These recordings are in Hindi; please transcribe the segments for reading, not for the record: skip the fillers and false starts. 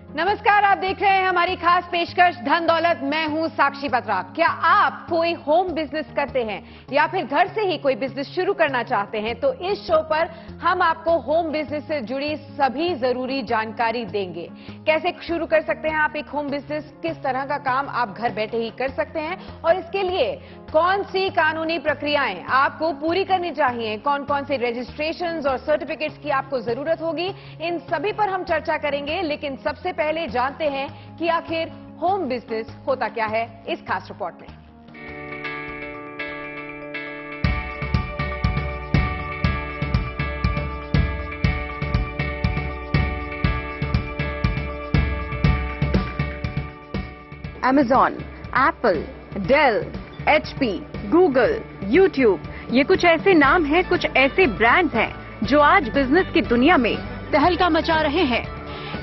नमस्कार, आप देख रहे हैं हमारी खास पेशकश धन दौलत। मैं हूं साक्षी बत्रा। क्या आप कोई होम बिजनेस करते हैं या फिर घर से ही कोई बिजनेस शुरू करना चाहते हैं, तो इस शो पर हम आपको होम बिजनेस से जुड़ी सभी जरूरी जानकारी देंगे। कैसे शुरू कर सकते हैं आप एक होम बिजनेस, किस तरह का काम आप घर बैठे ही कर सकते हैं और इसके लिए कौन सी कानूनी प्रक्रियाएं आपको पूरी करनी चाहिए, कौन कौन से रजिस्ट्रेशंस और सर्टिफिकेट्स की आपको जरूरत होगी, इन सभी पर हम चर्चा करेंगे। लेकिन सबसे पहले जानते हैं कि आखिर होम बिजनेस होता क्या है इस खास रिपोर्ट में। Amazon, Apple, Dell, HP, Google, YouTube, ये कुछ ऐसे नाम हैं, कुछ ऐसे ब्रांड्स हैं जो आज बिजनेस की दुनिया में तहलका मचा रहे हैं।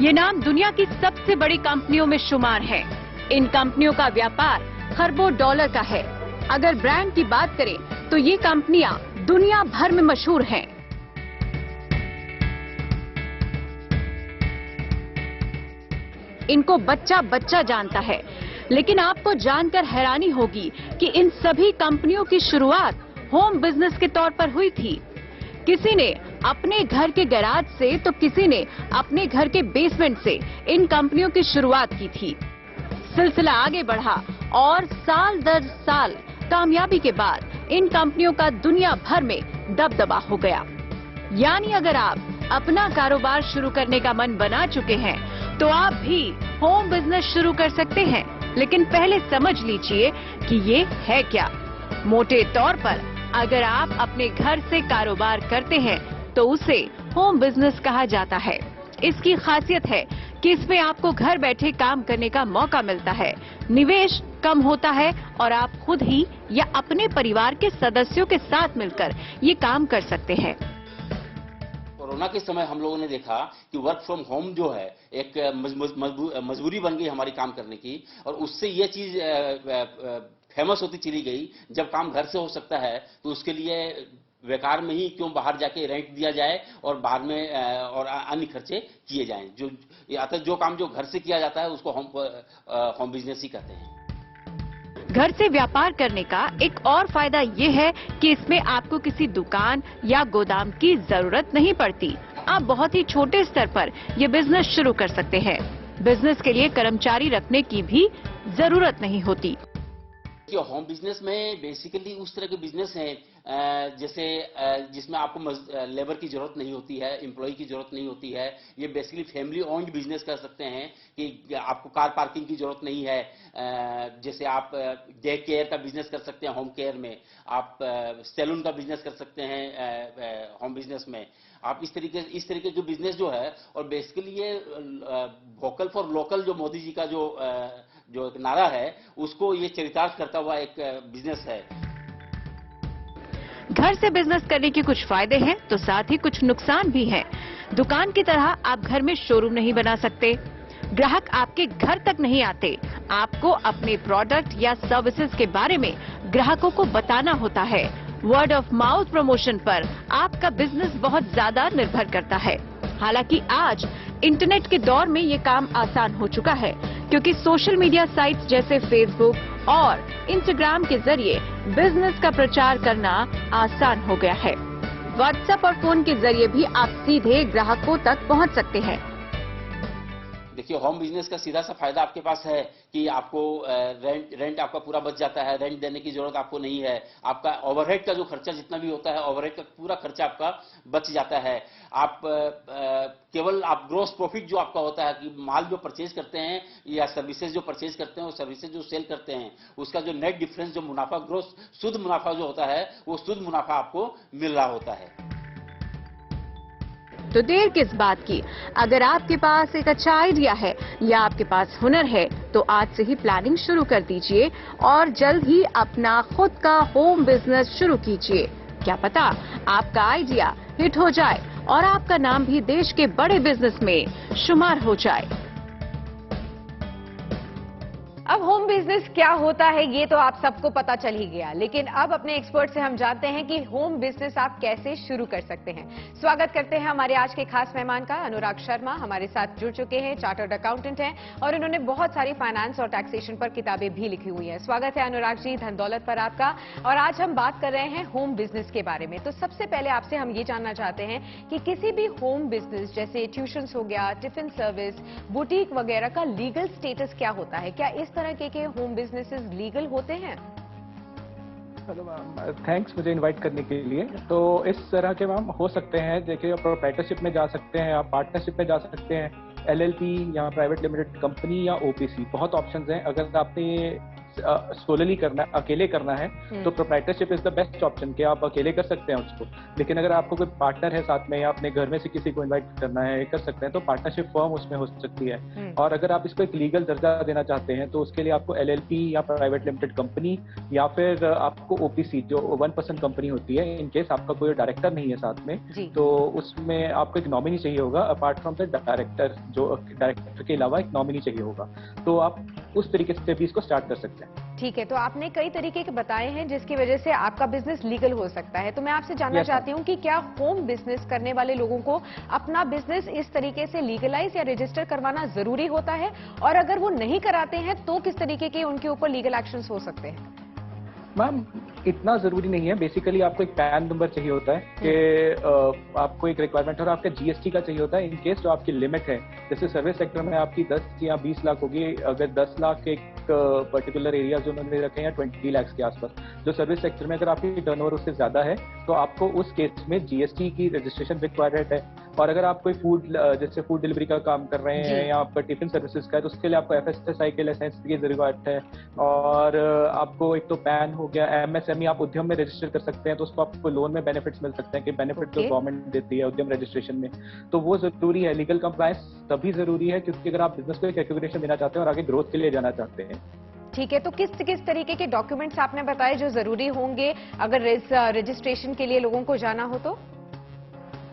ये नाम दुनिया की सबसे बड़ी कंपनियों में शुमार हैं। इन कंपनियों का व्यापार खरबों डॉलर का है। अगर ब्रांड की बात करें तो ये कंपनियां दुनिया भर में मशहूर हैं। इनको बच्चा बच्चा जानता है। लेकिन आपको जानकर हैरानी होगी कि इन सभी कंपनियों की शुरुआत होम बिजनेस के तौर पर हुई थी। किसी ने अपने घर के गैराज से तो किसी ने अपने घर के बेसमेंट से इन कंपनियों की शुरुआत की थी। सिलसिला आगे बढ़ा और साल दर साल कामयाबी के बाद इन कंपनियों का दुनिया भर में दबदबा हो गया। यानी अगर आप अपना कारोबार शुरू करने का मन बना चुके हैं तो आप भी होम बिजनेस शुरू कर सकते हैं। लेकिन पहले समझ लीजिए कि ये है क्या। मोटे तौर पर अगर आप अपने घर से कारोबार करते हैं तो उसे होम बिजनेस कहा जाता है। इसकी खासियत है कि इसमें आपको घर बैठे काम करने का मौका मिलता है, निवेश कम होता है और आप खुद ही या अपने परिवार के सदस्यों के साथ मिलकर ये काम कर सकते हैं। कोरोना के समय हम लोगों ने देखा कि वर्क फ्रॉम होम जो है एक मजबूरी बन गई हमारी काम करने की, और उससे ये चीज फेमस होती चली गई। जब काम घर से हो सकता है तो उसके लिए बेकार में ही क्यों बाहर जाके रेंट दिया जाए और बाहर में और अन्य खर्चे किए जाएं। जो काम जो घर से किया जाता है उसको होम बिजनेस ही कहते हैं। घर से व्यापार करने का एक और फायदा ये है कि इसमें आपको किसी दुकान या गोदाम की जरूरत नहीं पड़ती। आप बहुत ही छोटे स्तर पर ये बिजनेस शुरू कर सकते हैं। बिजनेस के लिए कर्मचारी रखने की भी जरूरत नहीं होती। होम बिजनेस में बेसिकली उस तरह के बिजनेस हैं जैसे जिसमें आपको लेबर की जरूरत नहीं होती है, एम्प्लॉय की जरूरत नहीं होती है। ये बेसिकली फैमिली ओन्ड बिजनेस कर सकते हैं कि आपको कार पार्किंग की जरूरत नहीं है। जैसे आप डे केयर का बिजनेस कर सकते हैं होम केयर में, आप सैलून का बिजनेस कर सकते हैं होम बिजनेस में। आप इस तरीके के बिजनेस जो है, और बेसिकली ये वोकल फॉर लोकल जो मोदी जी का जो एक नारा है उसको ये चरितार्थ करता हुआ एक बिजनेस है। घर से बिजनेस करने के कुछ फायदे हैं तो साथ ही कुछ नुकसान भी हैं। दुकान की तरह आप घर में शोरूम नहीं बना सकते, ग्राहक आपके घर तक नहीं आते। आपको अपने प्रोडक्ट या सर्विसेज के बारे में ग्राहकों को बताना होता है। वर्ड ऑफ माउथ प्रमोशन पर आपका बिजनेस बहुत ज्यादा निर्भर करता है। हालांकि आज इंटरनेट के दौर में ये काम आसान हो चुका है, क्योंकि सोशल मीडिया साइट्स जैसे फेसबुक और इंस्टाग्राम के जरिए बिजनेस का प्रचार करना आसान हो गया है। व्हाट्सएप और फोन के जरिए भी आप सीधे ग्राहकों तक पहुंच सकते हैं। देखिए, होम बिजनेस का सीधा सा फायदा आपके पास है कि आपको रेंट आपका पूरा बच जाता है। रेंट देने की जरूरत आपको नहीं है। आपका ओवरहेड का जो खर्चा जितना भी होता है, ओवरहेड का पूरा खर्चा आपका बच जाता है। आप केवल आप ग्रोस प्रॉफिट जो आपका होता है कि माल जो परचेज करते हैं या सर्विसेज जो परचेज करते हैं और सर्विसेज जो सेल करते हैं, उसका जो नेट डिफरेंस जो मुनाफा, ग्रोस शुद्ध मुनाफा जो होता है, वो शुद्ध मुनाफा आपको मिल रहा होता है। तो देर किस बात की, अगर आपके पास एक अच्छा आइडिया है या आपके पास हुनर है तो आज से ही प्लानिंग शुरू कर दीजिए और जल्द ही अपना खुद का होम बिजनेस शुरू कीजिए। क्या पता आपका आइडिया हिट हो जाए और आपका नाम भी देश के बड़े बिजनेस में शुमार हो जाए। अब होम बिजनेस क्या होता है ये तो आप सबको पता चल ही गया, लेकिन अब अपने एक्सपर्ट से हम जानते हैं कि होम बिजनेस आप कैसे शुरू कर सकते हैं। स्वागत करते हैं हमारे आज के खास मेहमान का। अनुराग शर्मा हमारे साथ जुड़ चुके हैं, चार्टर्ड अकाउंटेंट हैं और इन्होंने बहुत सारी फाइनेंस और टैक्सेशन पर किताबें भी लिखी हुई हैं। स्वागत है अनुराग जी, धन दौलत पर आपका। और आज हम बात कर रहे हैं होम बिजनेस के बारे में। तो सबसे पहले आपसे हम ये जानना चाहते हैं कि किसी भी होम बिजनेस जैसे ट्यूशंस हो गया, टिफिन सर्विस, बुटीक वगैरह का लीगल स्टेटस क्या होता है? क्या इस तरह के होम बिजनेसेस लीगल होते हैं? हेलो मैम, थैंक्स मुझे इनवाइट करने के लिए। तो इस तरह के मैम हो सकते हैं, देखिए प्रोप्राइटरशिप में जा सकते हैं, आप पार्टनरशिप में जा सकते हैं, एलएलपी या प्राइवेट लिमिटेड कंपनी या ओपीसी, बहुत ऑप्शंस हैं। अगर आपने सोलली करना है, अकेले करना है, तो proprietorship is the best option कि आप अकेले कर सकते हैं उसको। लेकिन अगर आपको कोई पार्टनर है साथ में या अपने घर में से किसी को इनवाइट करना है, कर सकते हैं, तो पार्टनरशिप फर्म उसमें हो सकती है। और अगर आप इसको एक लीगल दर्जा देना चाहते हैं तो उसके लिए आपको एलएलपी या प्राइवेट लिमिटेड कंपनी या फिर आपको ओपीसी जो 1% कंपनी होती है, इन केस आपका कोई डायरेक्टर नहीं है साथ में, तो उसमें आपको एक नॉमिनी चाहिए होगा। अपार्ट फ्रॉम द डायरेक्टर, जो डायरेक्टर के अलावा एक नॉमिनी चाहिए होगा, तो आप उस तरीके से भी इसको स्टार्ट कर सकते हैं। ठीक है, तो आपने कई तरीके के बताए हैं जिसकी वजह से आपका बिजनेस लीगल हो सकता है। तो मैं आपसे जानना चाहती हूँ कि क्या होम बिजनेस करने वाले लोगों को अपना बिजनेस इस तरीके से लीगलाइज या रजिस्टर करवाना जरूरी होता है? और अगर वो नहीं कराते हैं तो किस तरीके के उनके ऊपर लीगल एक्शंस हो सकते हैं? मैम, इतना जरूरी नहीं है। बेसिकली आपको एक पैन नंबर चाहिए होता है कि आपको एक रिक्वायरमेंट, और आपका जीएसटी का चाहिए होता है इन केस जो आपकी लिमिट है। जैसे सर्विस सेक्टर में आपकी 10 या 20 लाख होगी। अगर 10 लाख एक पर्टिकुलर एरिया जो उन्होंने रखे हैं, 20 लाख के आसपास, जो सर्विस सेक्टर में अगर आपकी टर्नओवर उससे ज्यादा है तो आपको उस केस में जीएसटी की रजिस्ट्रेशन रिक्वायर्ड है। और अगर आप कोई फूड, जैसे फूड डिलीवरी का काम कर रहे हैं या आपका टिफिन सर्विसेज का है, तो उसके लिए आपको एफएसएसआई के लाइसेंस की जरूरत है। और आपको एक तो पैन हो गया, एमएसएमई आप उद्यम में रजिस्टर कर सकते हैं, तो उसको आपको लोन में बेनिफिट्स मिल सकते हैं कि बेनिफिट जो गवर्नमेंट देती है उद्यम रजिस्ट्रेशन में, तो वो जरूरी है। लीगल कंप्लायंस तभी जरूरी है क्योंकि अगर आप बिजनेस को एक एक्यूरेशन देना चाहते हैं और आगे ग्रोथ के लिए जाना चाहते हैं। ठीक है, तो किस किस तरीके के डॉक्यूमेंट्स आपने बताए जो जरूरी होंगे अगर रजिस्ट्रेशन के लिए लोगों को जाना हो? तो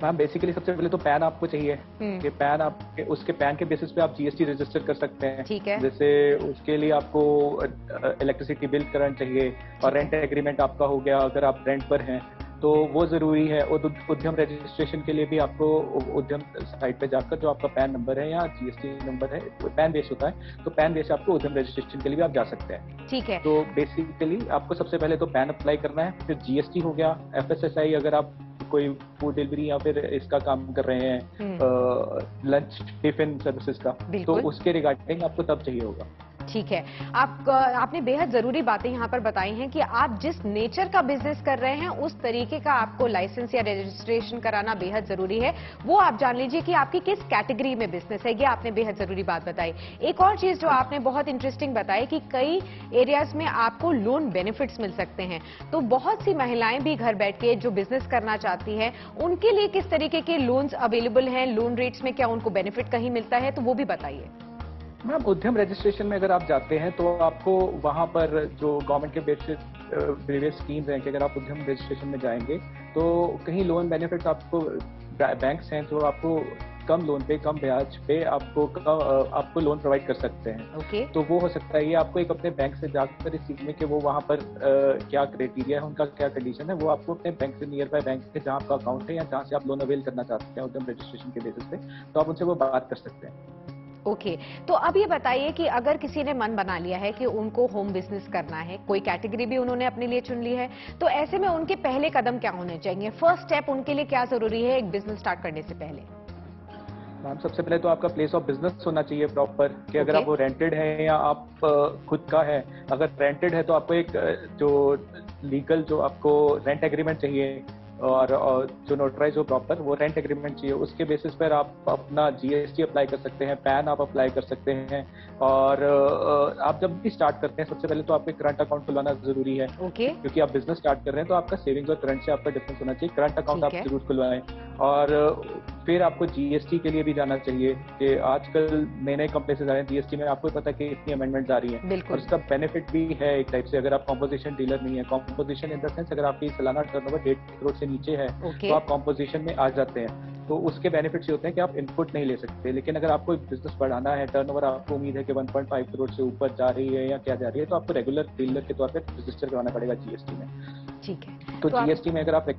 मैम बेसिकली सबसे पहले तो पैन आपको चाहिए कि पैन आपके, उसके पैन के बेसिस पे आप जीएसटी रजिस्टर कर सकते हैं। ठीक है। जैसे उसके लिए आपको इलेक्ट्रिसिटी बिल करंट चाहिए, और रेंट एग्रीमेंट आपका हो गया अगर आप रेंट पर हैं तो वो जरूरी है। और उद्यम रजिस्ट्रेशन के लिए भी आपको उद्यम साइट पे जाकर जो आपका पैन नंबर है या जीएसटी नंबर है, पैन बेस होता है, तो पैन बेस आपको उद्यम रजिस्ट्रेशन के लिए भी आप जा सकते हैं। ठीक है। तो बेसिकली आपको सबसे पहले तो पैन अप्लाई करना है, फिर जीएसटी हो गया, एफएसएसआई अगर आप कोई फूड डिलीवरी या फिर इसका काम कर रहे हैं, लंच टिफिन सर्विसेज का, तो उसके रिगार्डिंग आपको तब चाहिए होगा। ठीक है, आपने बेहद जरूरी बातें यहाँ पर बताई हैं कि आप जिस नेचर का बिजनेस कर रहे हैं उस तरीके का आपको लाइसेंस या रजिस्ट्रेशन कराना बेहद जरूरी है। वो आप जान लीजिए कि आपकी किस कैटेगरी में बिजनेस है, ये आपने बेहद जरूरी बात बताई। एक और चीज जो आपने बहुत इंटरेस्टिंग बताई कि कई एरियाज में आपको लोन बेनिफिट्स मिल सकते हैं। तो बहुत सी महिलाएं भी घर बैठ के जो बिजनेस करना चाहती हैं, उनके लिए किस तरीके के लोन्स अवेलेबल हैं, लोन रेट्स में क्या उनको बेनिफिट कहीं मिलता है, तो वो भी बताइए। मैम उद्यम रजिस्ट्रेशन में अगर आप जाते हैं तो आपको वहाँ पर जो गवर्नमेंट के बेसिस वेरियस स्कीम्स हैं कि अगर आप उद्यम रजिस्ट्रेशन में जाएंगे तो कहीं लोन बेनिफिट्स आपको बैंक्स हैं जो आपको कम लोन पे, कम ब्याज पे आपको लोन प्रोवाइड कर सकते हैं। तो वो हो सकता है, ये आपको एक अपने बैंक से जाकर इस चीज में कि वो वहाँ पर क्या क्राइटेरिया है, उनका क्या कंडीशन है, वो आपको अपने बैंक से, नियर बाय बैंक से जहाँ आपका अकाउंट है या जहाँ से आप लोन अवेल करना चाहते हैं उद्यम रजिस्ट्रेशन के बेसिस पे, तो आप उनसे वो बात कर सकते हैं। ओके, तो अब ये बताइए कि अगर किसी ने मन बना लिया है कि उनको होम बिजनेस करना है, कोई कैटेगरी भी उन्होंने अपने लिए चुन ली है, तो ऐसे में उनके पहले कदम क्या होने चाहिए? फर्स्ट स्टेप उनके लिए क्या जरूरी है एक बिजनेस स्टार्ट करने से पहले? मैम सबसे पहले तो आपका प्लेस ऑफ बिजनेस होना चाहिए प्रॉपर, कि अगर आप वो रेंटेड है या आप खुद का है। अगर रेंटेड है तो आपको एक जो लीगल जो आपको रेंट एग्रीमेंट चाहिए, और जो नोटराइज हो प्रॉपर, वो रेंट एग्रीमेंट चाहिए। उसके बेसिस पर आप अपना जीएसटी अप्लाई कर सकते हैं, पैन आप अप्लाई कर सकते हैं। और आप जब भी स्टार्ट करते हैं सबसे पहले तो आपको करंट अकाउंट खुलवाना जरूरी है। क्योंकि आप बिजनेस स्टार्ट कर रहे हैं तो आपका सेविंग्स और करंट से आपका डिफरेंस होना चाहिए। करंट अकाउंट आप जरूर खुलवाएं। और फिर आपको जीएसटी के लिए भी जाना चाहिए कि आजकल नए नए कंपनीज आ रहे हैं जीएसटी में, आपको पता है कि इतनी अमेंडमेंट आ रही है, और इसका बेनिफिट भी है एक टाइप से। अगर आप कॉम्पोजिशन डीलर नहीं है, कॉम्पोजिशन इन द सेंस अगर आपकी सालाना टर्नओवर 1.5 करोड़ से नीचे है तो आप कॉम्पोजिशन में आ जाते हैं। तो उसके बेनिफिट्स ये होते हैं कि आप इनपुट नहीं ले सकते, लेकिन अगर आपको बिजनेस बढ़ाना है, टर्नओवर आपको उम्मीद है कि 1.5 करोड़ से ऊपर जा रही है या क्या जा रही है, तो आपको रेगुलर डीलर के तौर पर रजिस्टर करवाना पड़ेगा जीएसटी में। ठीक है। तो जीएसटी में अगर आप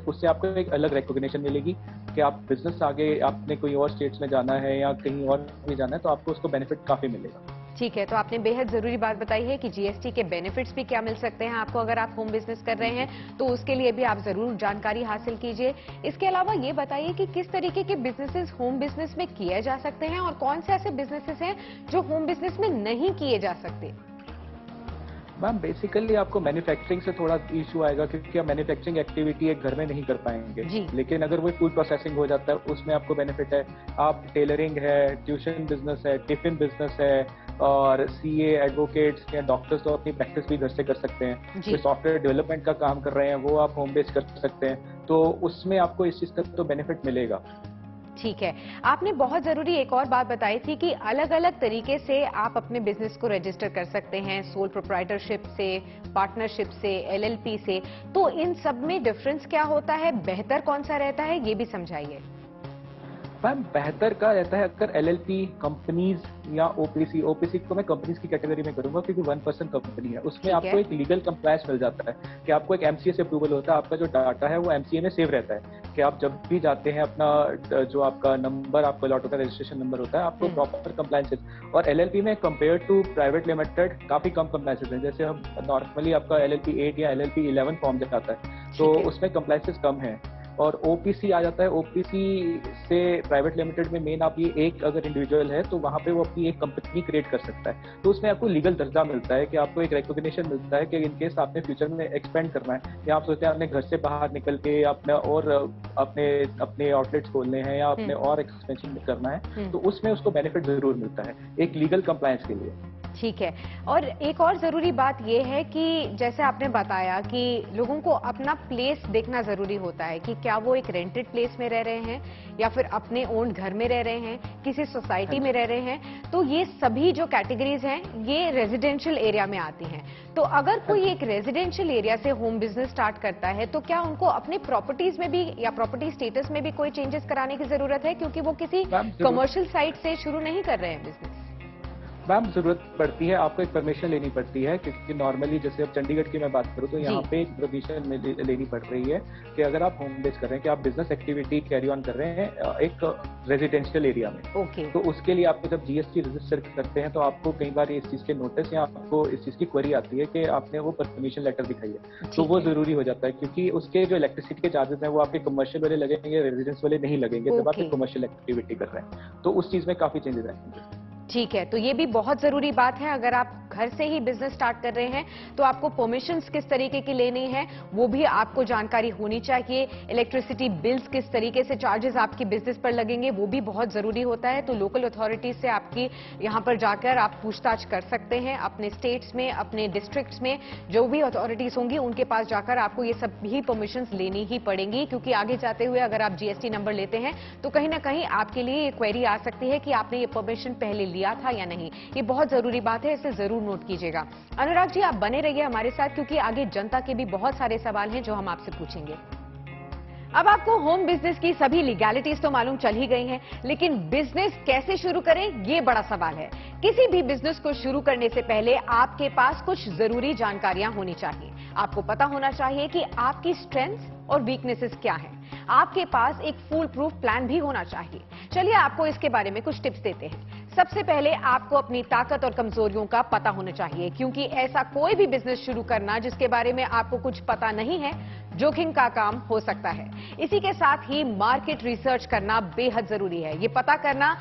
उससे आपको एक अलग रिकॉग्निशन मिलेगी कि आप बिजनेस आगे आपने कोई और स्टेट्स में जाना है या कहीं और भी जाना है, तो आपको उसको बेनिफिट काफी मिलेगा। ठीक है, तो आपने बेहद जरूरी बात बताई है कि जीएसटी के बेनिफिट्स भी क्या मिल सकते हैं आपको अगर आप होम बिजनेस कर रहे हैं, तो उसके लिए भी आप जरूर जानकारी हासिल कीजिए। इसके अलावा ये बताइए कि किस तरीके के बिजनेसेस होम बिजनेस में किए जा सकते हैं और कौन से ऐसे बिजनेसेस हैं जो होम बिजनेस में नहीं किए जा सकते। मैम बेसिकली आपको मैन्युफैक्चरिंग से थोड़ा इशू आएगा, क्योंकि आप मैन्युफैक्चरिंग एक्टिविटी एक घर में नहीं कर पाएंगे जी। लेकिन अगर वो फूड प्रोसेसिंग हो जाता है उसमें आपको बेनिफिट है। आप टेलरिंग है, ट्यूशन बिजनेस है, टिफिन बिजनेस है, और सीए, एडवोकेट्स या डॉक्टर्स तो अपनी प्रैक्टिस भी घर से कर सकते हैं। जो सॉफ्टवेयर डेवलपमेंट का काम कर रहे हैं वो आप होम बेस कर सकते हैं, तो उसमें आपको इस चीज का तो बेनिफिट मिलेगा। ठीक है, आपने बहुत जरूरी एक और बात बताई थी कि अलग अलग तरीके से आप अपने बिजनेस को रजिस्टर कर सकते हैं, सोल प्रोप्राइटरशिप से, पार्टनरशिप से, एलएलपी से। तो इन सब में डिफरेंस क्या होता है, बेहतर कौन सा रहता है, ये भी समझाइए। मैम बेहतर का रहता है अगर एलएलपी कंपनीज या ओपीसी को मैं कंपनीज की कैटेगरी में करूंगा, क्योंकि 1% कंपनी है, उसमें आपको एक लीगल कंप्लायंस मिल जाता है कि आपको एक एमसीए से अप्रूवल होता है, आपका जो डाटा है वो एमसीए में सेव रहता है कि आप जब भी जाते हैं अपना जो आपका नंबर, आपका लॉटो का रजिस्ट्रेशन नंबर होता है, आपको प्रॉपर कंप्लायंसेस। और एलएलपी में कंपेयर टू प्राइवेट लिमिटेड काफी कम कंप्लायंसेस हैं। जैसे हम नॉर्मली आपका एलएलपी 8 या एलएलपी 11 फॉर्म जब आता है तो उसमें कंप्लायंसेस कम है। और ओपीसी आ जाता है, ओपीसी से प्राइवेट लिमिटेड में मेन आप ये एक अगर इंडिविजुअल है तो वहां पे वो अपनी एक कंपनी क्रिएट कर सकता है, तो उसमें आपको लीगल दर्जा मिलता है कि आपको एक रिकॉग्निशन मिलता है कि इन केस आपने फ्यूचर में एक्सपेंड करना है या आप सोचते हैं आपने घर से बाहर निकल के अपना और अपने आउटलेट्स खोलने हैं या अपने और एक्सपेंशन करना है, तो उसमें उसको बेनिफिट जरूर मिलता है एक लीगल कंप्लायंस के लिए। ठीक है, और एक और जरूरी बात यह है कि जैसे आपने बताया कि लोगों को अपना प्लेस देखना जरूरी होता है कि क्या वो एक रेंटेड प्लेस में रह रहे हैं या फिर अपने ओन घर में रह रहे हैं, किसी सोसाइटी में रह रहे हैं। तो ये सभी जो कैटेगरीज हैं ये रेजिडेंशियल एरिया में आती हैं। तो अगर कोई एक रेजिडेंशियल एरिया से होम बिजनेस स्टार्ट करता है तो क्या उनको अपने प्रॉपर्टीज में भी या प्रॉपर्टी स्टेटस में भी कोई चेंजेस कराने की जरूरत है, क्योंकि वो किसी कमर्शियल साइट से शुरू नहीं कर रहे हैं बिजनेस। मैम जरूरत पड़ती है, आपको एक परमिशन लेनी पड़ती है, क्योंकि नॉर्मली जैसे अब चंडीगढ़ की मैं बात करूँ तो यहाँ पे एक परमिशन लेनी पड़ रही है कि अगर आप होम बेस कर रहे हैं कि आप बिजनेस एक्टिविटी कैरी ऑन कर रहे हैं एक रेजिडेंशियल एरिया में, तो उसके लिए आपको जब जीएसटी रजिस्टर करते हैं तो आपको कई बार इस चीज के नोटिस या आपको इस चीज की क्वेरी आती है कि आपने वो परमिशन लेटर दिखाई है, तो वो जरूरी हो जाता है क्योंकि उसके जो इलेक्ट्रिसिटी के चार्जेस हैं वो आपके कमर्शियल वाले लगेंगे, रेजिडेंस वाले नहीं लगेंगे जब आप कमर्शियल एक्टिविटी कर रहे हैं, तो उस चीज में काफी चेंजेस आएंगे। ठीक है, तो ये भी बहुत जरूरी बात है, अगर आप घर से ही बिजनेस स्टार्ट कर रहे हैं तो आपको परमिशंस किस तरीके की लेनी है वो भी आपको जानकारी होनी चाहिए। इलेक्ट्रिसिटी बिल्स किस तरीके से चार्जेस आपके बिजनेस पर लगेंगे वो भी बहुत जरूरी होता है। तो लोकल अथॉरिटीज से आपकी यहां पर जाकर आप पूछताछ कर सकते हैं, अपने स्टेट्स में, अपने डिस्ट्रिक्ट्स में जो भी अथॉरिटीज होंगी उनके पास जाकर आपको ये सभी परमिशंस लेनी ही पड़ेंगी, क्योंकि आगे जाते हुए अगर आप जीएसटी नंबर लेते हैं तो कहीं ना कहीं आपके लिए ये क्वेरी आ सकती है कि आपने ये परमिशन पहले लिया था या नहीं। ये बहुत जरूरी बात है, इसे जरूर नोट कीजिएगा। अनुराग जी आप बने रहिए हमारे साथ, क्योंकि आगे जनता के भी बहुत सारे सवाल हैं जो हम आपसे पूछेंगे। अब आपको होम बिजनेस की सभी लीगैलिटीज तो मालूम चल ही गई हैं, लेकिन बिजनेस कैसे शुरू करें ये बड़ा सवाल है। किसी भी बिजनेस को शुरू करने से पहले आपके पास कुछ जरूरी जानकारियां होनी चाहिए। आपको पता होना चाहिए कि आपकी स्ट्रेंथ्स और वीकनेसेस क्या हैं। आपके पास एक फुल प्रूफ प्लान भी होना चाहिए। चलिए आपको इसके बारे में कुछ टिप्स देते हैं। सबसे पहले आपको अपनी ताकत और कमजोरियों का पता होना चाहिए, क्योंकि ऐसा कोई भी बिजनेस शुरू करना जिसके बारे में आपको कुछ पता नहीं है जोखिम का काम हो सकता है। इसी के साथ ही मार्केट रिसर्च करना बेहद जरूरी है। ये पता करना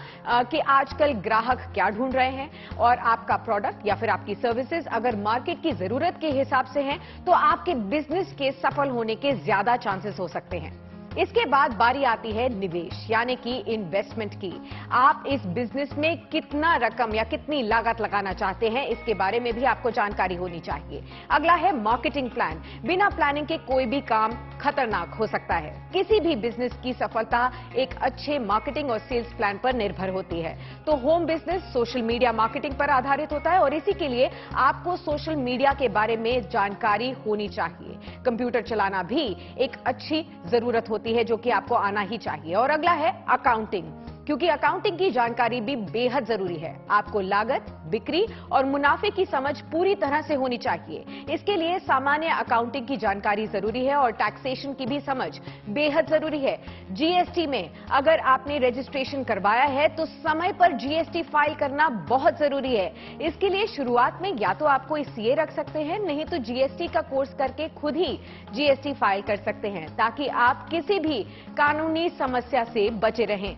कि आजकल ग्राहक क्या ढूंढ रहे हैं और आपका प्रोडक्ट या फिर आपकी सर्विसेज अगर मार्केट की जरूरत के हिसाब से हैं तो आपके बिजनेस के सफल होने के ज्यादा चांसेस हो सकते हैं। इसके बाद बारी आती है निवेश यानी कि इन्वेस्टमेंट की। आप इस बिजनेस में कितना रकम या कितनी लागत लगाना चाहते हैं इसके बारे में भी आपको जानकारी होनी चाहिए। अगला है मार्केटिंग प्लान। बिना प्लानिंग के कोई भी काम खतरनाक हो सकता है। किसी भी बिजनेस की सफलता एक अच्छे मार्केटिंग और सेल्स प्लान पर निर्भर होती है। तो home business social media marketing पर आधारित होता है और इसी के लिए आपको सोशल मीडिया के बारे में जानकारी होनी चाहिए। कंप्यूटर चलाना भी एक अच्छी जरूरत होती होती है जो कि आपको आना ही चाहिए। और अगला है अकाउंटिंग, क्योंकि अकाउंटिंग की जानकारी भी बेहद जरूरी है। आपको लागत, बिक्री और मुनाफे की समझ पूरी तरह से होनी चाहिए। इसके लिए सामान्य अकाउंटिंग की जानकारी जरूरी है और टैक्सेशन की भी समझ बेहद जरूरी है। जीएसटी में अगर आपने रजिस्ट्रेशन करवाया है तो समय पर जीएसटी फाइल करना बहुत जरूरी है। इसके लिए शुरुआत में या तो आपको सीए रख सकते हैं, नहीं तो जीएसटी का कोर्स करके खुद ही जीएसटी फाइल कर सकते हैं, ताकि आप किसी भी कानूनी समस्या से बचे रहें।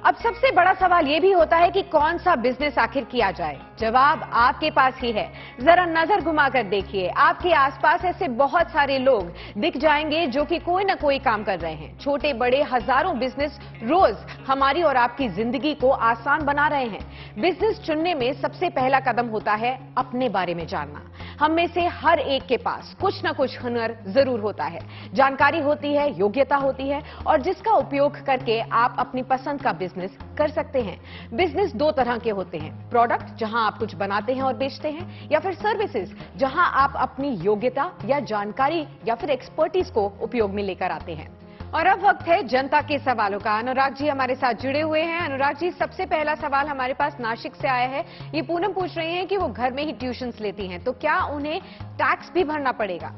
अब सबसे बड़ा सवाल यह भी होता है कि कौन सा बिजनेस आखिर किया जाए। जवाब आपके पास ही है। जरा नजर घुमाकर देखिए, आपके आसपास ऐसे बहुत सारे लोग दिख जाएंगे जो कि कोई ना कोई काम कर रहे हैं। छोटे बड़े हजारों बिजनेस रोज हमारी और आपकी जिंदगी को आसान बना रहे हैं। बिजनेस चुनने में सबसे पहला कदम होता है अपने बारे में जानना। हम में से हर एक के पास कुछ ना कुछ हुनर जरूर होता है, जानकारी होती है, योग्यता होती है, और जिसका उपयोग करके आप अपनी पसंद का बिजनेस कर सकते हैं। बिजनेस दो तरह के होते हैं, प्रोडक्ट जहां आप कुछ बनाते हैं और बेचते हैं, या फिर सर्विसेज जहां आप अपनी योग्यता या जानकारी या फिर एक्सपर्टीज को उपयोग में लेकर आते हैं। और अब वक्त है जनता के सवालों का। अनुराग जी हमारे साथ जुड़े हुए हैं। अनुराग जी, सबसे पहला सवाल हमारे पास नासिक से आया है। ये पूनम पूछ रही हैं कि वो घर में ही ट्यूशंस लेती हैं, तो क्या उन्हें टैक्स भी भरना पड़ेगा?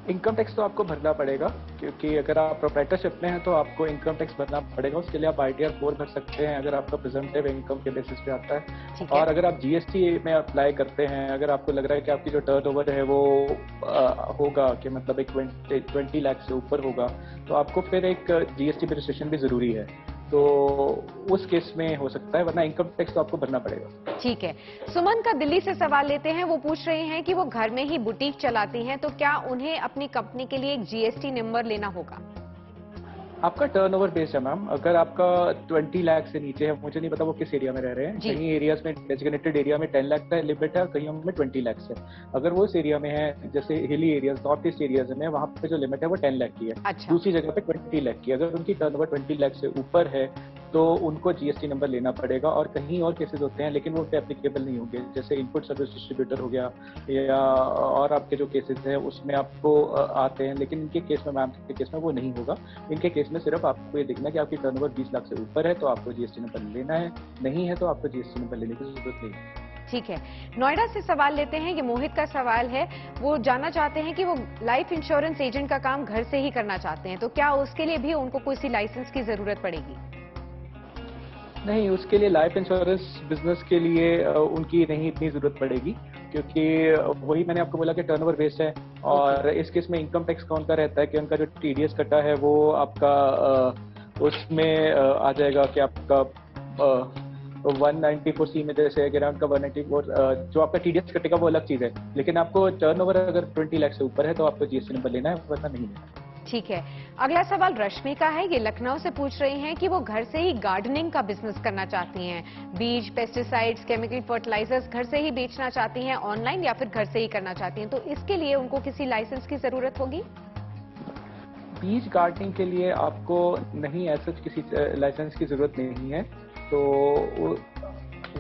इनकम टैक्स तो आपको भरना पड़ेगा, क्योंकि अगर आप प्रोप्राइटरशिप में हैं तो आपको इनकम टैक्स भरना पड़ेगा। उसके लिए आप ITR 4 भर सकते हैं अगर आपका प्रेजेंटिव इनकम के बेसिस पे आता है। और अगर आप जीएसटी में अप्लाई करते हैं, अगर आपको लग रहा है कि आपकी जो टर्नओवर है वो होगा कि मतलब एक 20 लाख से ऊपर होगा, तो आपको फिर एक जीएसटी रजिस्ट्रेशन भी जरूरी है, तो उस केस में हो सकता है, वरना इनकम टैक्स तो आपको भरना पड़ेगा। ठीक है। सुमन का दिल्ली से सवाल लेते हैं। वो पूछ रहे हैं कि वो घर में ही बुटीक चलाती हैं, तो क्या उन्हें अपनी कंपनी के लिए एक जीएसटी नंबर लेना होगा? आपका टर्नओवर बेस्ड है मैम। अगर आपका 20 लाख से नीचे है, मुझे नहीं पता वो किस एरिया में रह रहे हैं, कहीं एरियाज में डेजिग्नेटेड एरिया में 10 लाख का लिमिट है और कहीं में 20 लाख है। अगर वो इस एरिया में है, जैसे hilly areas, north east areas में, वहाँ पे जो लिमिट है वो 10 लाख की है। अच्छा। दूसरी जगह पे 20 लाख की। अगर उनकी टर्नओवर 20 लाख से ऊपर है तो उनको जीएसटी नंबर लेना पड़ेगा। और कहीं और केसेस होते हैं लेकिन वो उन पे एप्लीकेबल नहीं होंगे, जैसे इनपुट सर्विस डिस्ट्रीब्यूटर हो गया, या और आपके जो केसेस हैं उसमें आपको आते हैं, लेकिन इनके केस में, मैम के केस में वो नहीं होगा। इनके केस में सिर्फ आपको ये देखना है कि आपकी टर्नओवर 20 लाख से ऊपर है तो आपको जीएसटी नंबर लेना है, नहीं है तो आपको जीएसटी नंबर लेने की जरूरत नहीं है। ठीक है। नोएडा से सवाल लेते हैं। ये मोहित का सवाल है। वो जानना चाहते हैं कि वो लाइफ इंश्योरेंस एजेंट का काम घर से ही करना चाहते हैं, तो क्या उसके लिए भी उनको कोई सी लाइसेंस की जरूरत पड़ेगी? नहीं, उसके लिए लाइफ इंश्योरेंस बिजनेस के लिए उनकी नहीं इतनी जरूरत पड़ेगी, क्योंकि वही मैंने आपको बोला कि टर्नओवर बेस्ड है। और इस केस में इनकम टैक्स का उनका रहता है कि उनका जो टीडीएस कटा है वो आपका उसमें आ जाएगा कि आपका 194C में, जैसे अगर उनका 194 जो आपका टीडीएस कटेगा वो अलग चीज है, लेकिन आपको टर्नओवर अगर 20 लाख से ऊपर है तो आपको जीएसटी नंबर लेना है, वरना नहीं लेना। ठीक है। अगला सवाल रश्मि का है। ये लखनऊ से पूछ रही हैं कि वो घर से ही गार्डनिंग का बिजनेस करना चाहती हैं। बीज, पेस्टिसाइड्स, केमिकल फर्टिलाइजर्स घर से ही बेचना चाहती हैं ऑनलाइन, या फिर घर से ही करना चाहती हैं, तो इसके लिए उनको किसी लाइसेंस की जरूरत होगी? बीज गार्डनिंग के लिए आपको नहीं, ऐसा किसी लाइसेंस की जरूरत नहीं है। तो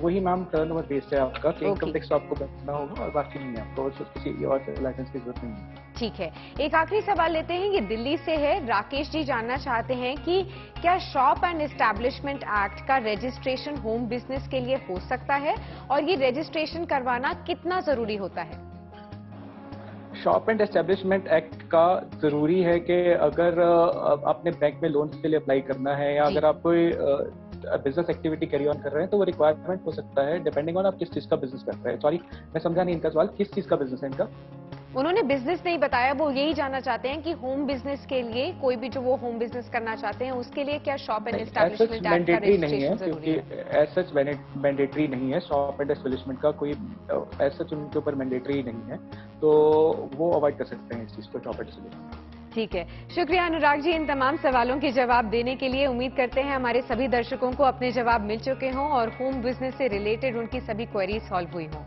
वही मैम टर्नओवर बेस्ड है आपका कि इनकम टैक्स आपको भरना होगा और बाकी नहीं है, आपको किसी और लाइसेंस की जरूरत नहीं है। ठीक है। एक आखिरी सवाल लेते हैं। ये दिल्ली से है। राकेश जी जानना चाहते हैं कि क्या शॉप एंड एस्टैब्लिशमेंट एक्ट का रजिस्ट्रेशन होम बिजनेस के लिए हो सकता है, और ये रजिस्ट्रेशन करवाना कितना जरूरी होता है? शॉप एंड एस्टेब्लिशमेंट एक्ट का जरूरी है कि अगर आपने बैंक में लोन के लिए अप्लाई करना है, या अगर आप कोई बिजनेस एक्टिविटी कैरी ऑन कर रहे हैं, तो वो रिक्वायरमेंट हो सकता है, डिपेंडिंग ऑन आप किस चीज का बिजनेस कर रहे हैं। सॉरी, मैं समझा नहीं इनका सवाल, किस चीज का बिजनेस है इनका? उन्होंने बिजनेस नहीं बताया, वो यही जानना चाहते हैं कि होम बिजनेस के लिए, कोई भी जो वो होम बिजनेस करना चाहते हैं उसके लिए क्या शॉप एंड एस्टैब्लिशमेंट एक्ट का मैंडेटरी नहीं है, रजिस्ट्रेशन जरूरी क्योंकि है? एज सच मैंडेटरी नहीं है। शॉप एंड एस्टैब्लिशमेंट का कोई एज सच उनके ऊपर मैंडेटरी नहीं है, तो वो अवॉइड कर सकते हैं इस चीज को, शॉप एंड एस्टैब्लिशमेंट। ठीक है। शुक्रिया अनुराग जी इन तमाम सवालों के जवाब देने के लिए। उम्मीद करते हैं हमारे सभी दर्शकों को अपने जवाब मिल चुके हों और होम बिजनेस से रिलेटेड उनकी सभी क्वेरीज सॉल्व हुई हों।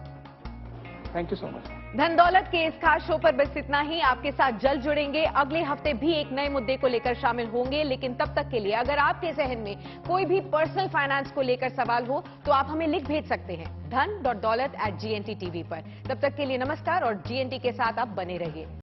Thank you so much. धन दौलत के इस खास शो पर बस इतना ही। आपके साथ जल्द जुड़ेंगे, अगले हफ्ते भी एक नए मुद्दे को लेकर शामिल होंगे। लेकिन तब तक के लिए अगर आपके जहन में कोई भी पर्सनल फाइनेंस को लेकर सवाल हो तो आप हमें लिख भेज सकते हैं dhan.daulat@GNT TV पर। तब तक के लिए नमस्कार और GNT के साथ आप बने रहिए।